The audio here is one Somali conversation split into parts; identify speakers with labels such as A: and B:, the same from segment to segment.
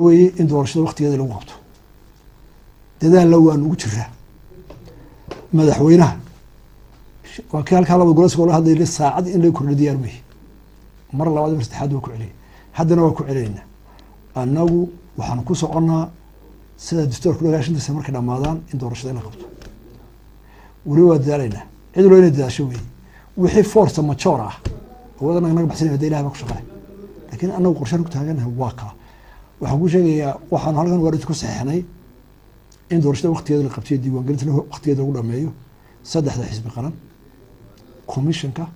A: وي إن دورشة وقت هذا الوقت ده لو أن وجرة مدحوينها وكان كلام الجلوس ولا هذا اللي ساعد إنه يكون ديار به مرة الله هذا مستحد وكل عليه حد أنا وكل علينا أنه وحنقص عنا سيد الدستور كله عشان تسمر كده رمضان إن دورشة لنا قبض ولو دارينا عدلوا إلى ده شوي وحي فرصة متشارة هو ده أنا بحسين هدي لها بكشغله لكن أنا وقرشان كنت هاجنها واقع وحقول شيء وحن هالجن واردكوا صحيحني إن دورشة وقت هذا القبضية الديوان قلت له وقت هذا ولا مايو صدق هذا حزب قرن كوميشن كا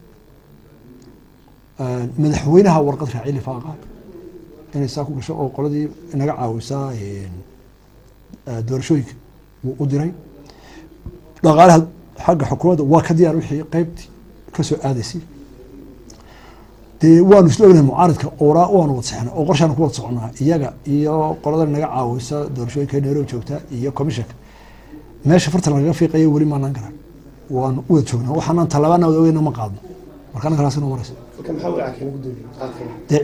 A: مدحوينها ورقة فعيل فاقة يعني ساكو شو أو قلدي نجع وسا دورشويك وقدرين لقالها حق حكومة وكدي أروح قيبتي كسو آدسي دي وانو سلوغنا معارض كأوراء وانو وتصحنا أو قرشان كوات صعنا إياقا إيا قلدي نجع وسا دورشويك نيرو جوكتا إيا كوميشن ماشي فرت لنا في قية ولي ما نقرأ وان وجهنا وحنا طلبنا ودوينا ما قادنا markaan kalaasna maras
B: kan xawil aakin ugu duulay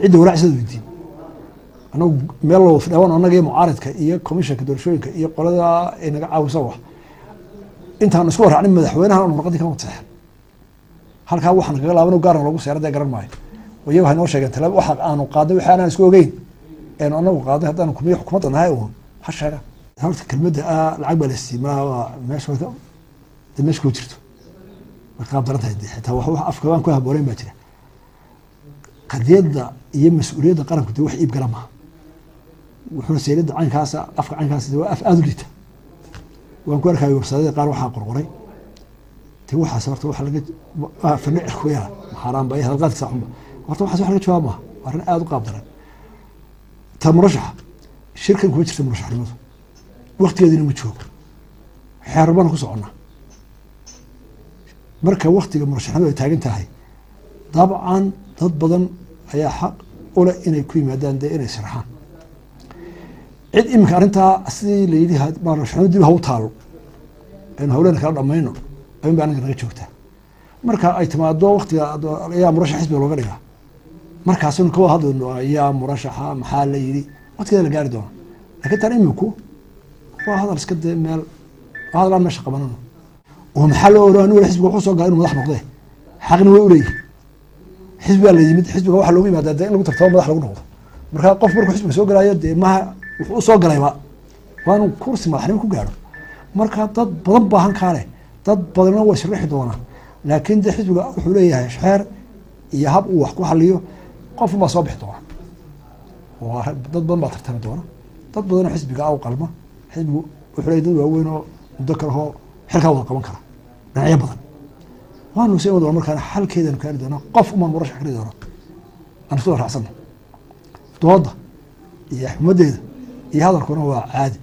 A: cid walaacsan weydiin anagu meel loo fidhawan anaga iyo mucaaradka iyo komishanka doorashooyinka iyo qolada ay naga caawisa wax intaan isku raacnay madaxweynaha oo warqadii ka wadaxay halka waxaan kaga laabano gaar loogu seeraday garan maayo wayo waxay noo sheegeen talaab waxa aanu qaaday waxa aan isku ogeyn een anagu qaaday haddaan xukuumadda nahay oo ha sheega horta kelmadda lacag baa la isticmaalaa meesha ku jirto qaab darada xitaa wax afkaan ku habooneen baa jira qadiyada iyo mas'uuliyadda qaranku wax iib galama wuxuu seelada caynkaas afka caynkaas waa af aad u liita waan ku arkay warsadada qaar waxa qorqoray tii waxa sababta waxa laga fanic ku yara xaraan bay halqaad saxuma horta waxa laga jawaaba warin aad u qaab daran ta murashax shirkan ku jirta murashaxnimadu waqtigeedina ma joogo xeerban ku socona marka waqtiga murashaxnimadu ay taagan tahay dabcan dad badan ayaa xaq u leh inay ku yimaadaan inay sharxaan cid imika arintaa sidii la yidhi murashaxnimadu dib ha u taalo in hawlana kala dhammayno ayuun baa anaga naga joogtaa marka ay timaado waqtiga ayaa murashax xisbiga looga dhigaa markaasuna ka wada hadlayno ayaa murashaxa maxaa la yidhi waqtigeeda la gaari doona laakiin tan iminku waa hadal iska dee meel hadal aan meesha qabanano ومحل أورانو الحزب وحوسه قالوا مدح نقضيه حقنا ويقولي حزب اللي يمد حزب واحد لو ما ده إنه ترتوه مدح لو نقضه مركا قف مركو حزب سوق رايد ما وحوسه قال يبا وأنا كورس ما حريم كوجارو مركا ضد ضرب هنكاره ضد بدنا وشرح دونا لكن ده حزب وحوليه شحر يهب وحكو حليه قف ما صبح طبعا وضد بدنا ترتنا دونا ضد بدنا حزب أو قلمه حزب وحوليه دول وينه ذكره حلقة وضع قبل كره نعيا بدن وأنا سوي وضع مركان حل كذا نكرر دونا قف وما مرشح كذا دونا أنا صور حسنا توضح يا حمد يا هذا الكون هو عادي